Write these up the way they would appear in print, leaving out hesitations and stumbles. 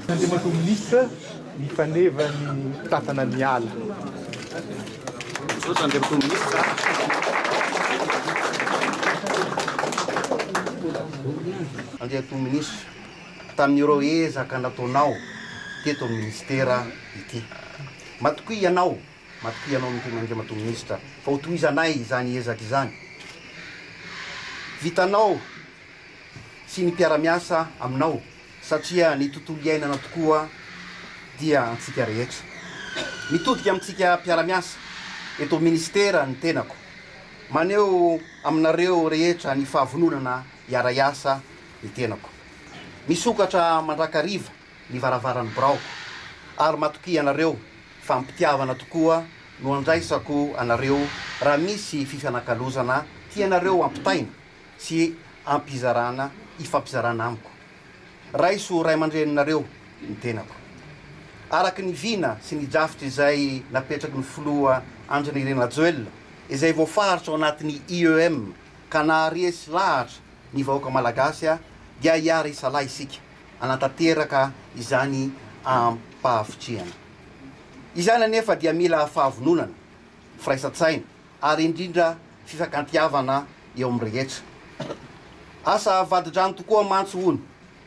Nandeha ministra mifaneva ny tatana miala. Andeha ministra andeha ministra tamin'ireo ezaka nataonao teto amin'ny ministera ity. Matokoa ianao mandeha ministra fa hotohizanay izany ezaka izany. Vitanao sy ny mpiara-miasa aminao satria ny tontolo iainana tokoa dia antsika rehetra. Mitodika amintsika mpiara-miasa eto ministera ny tenako. Maneo aminareo rehetra ny fahavononana iara-iasa ny tenako. Misokatra mandrakariva ny varavaran'ny braoko ary matoky anareo fampitiavana tokoa no andraisako anareo raha misy fifanankalozana tianareo ampitaina sy ampizarana ifampizarana amiko. Raiso ray aman-dreninareo ny tenako. Araky ny vina sy ny drafitra izay napetraky ny filoha Andry Nirina Rajoelina izay voafaritra ao anatin'ny IEM ka naharesy lahatra ny vahoaka malagasy dia hiara isalahy isika anatanteraka izany ampahavitriana. Izany anefa dia mila fahavononana, firaisan-tsaina ary indrindra fifankantiavana eo amin'ny rehetra. Asa vadidrano tokoa mantso hono,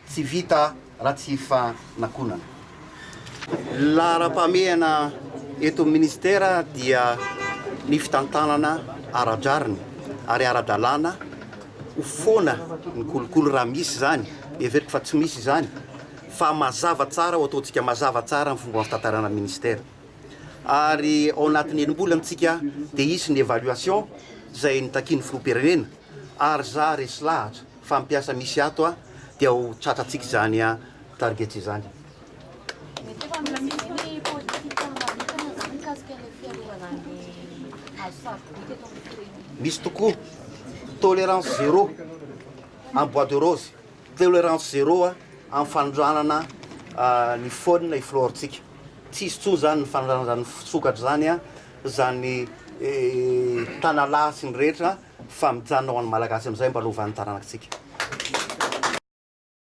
tsy vita raha tsy fanakonana. Laharam-pahamehana eto amin'ny ministera dia ny fitantanana ara-draviny ary ara-dalàna ho foana ny kolokolo raha misy zany, everiko fa tsy misy zany, fa mazava tsara ho ataontsika mazava tsara ny fomba fitantarana ministera. Ary ao anatin'ny enim-bolana antsika dia hisy ny évaluation izay nitakiany filoham-pirenena ary za resy lahatra fa mampiasa misy ato dia ho tratratsika izany target izany. Misy tokoa tolérance zéro en bois de rose, tolérance zéro amin'ny fanondranana ny faune iflorantsika. Tsisy tsony zany ny fanondranana zany sokatra zany tanalahy sy ny rehetra fa mijanona ho an'ny malagasy amin'izay mba lovan'ny taranakitsika.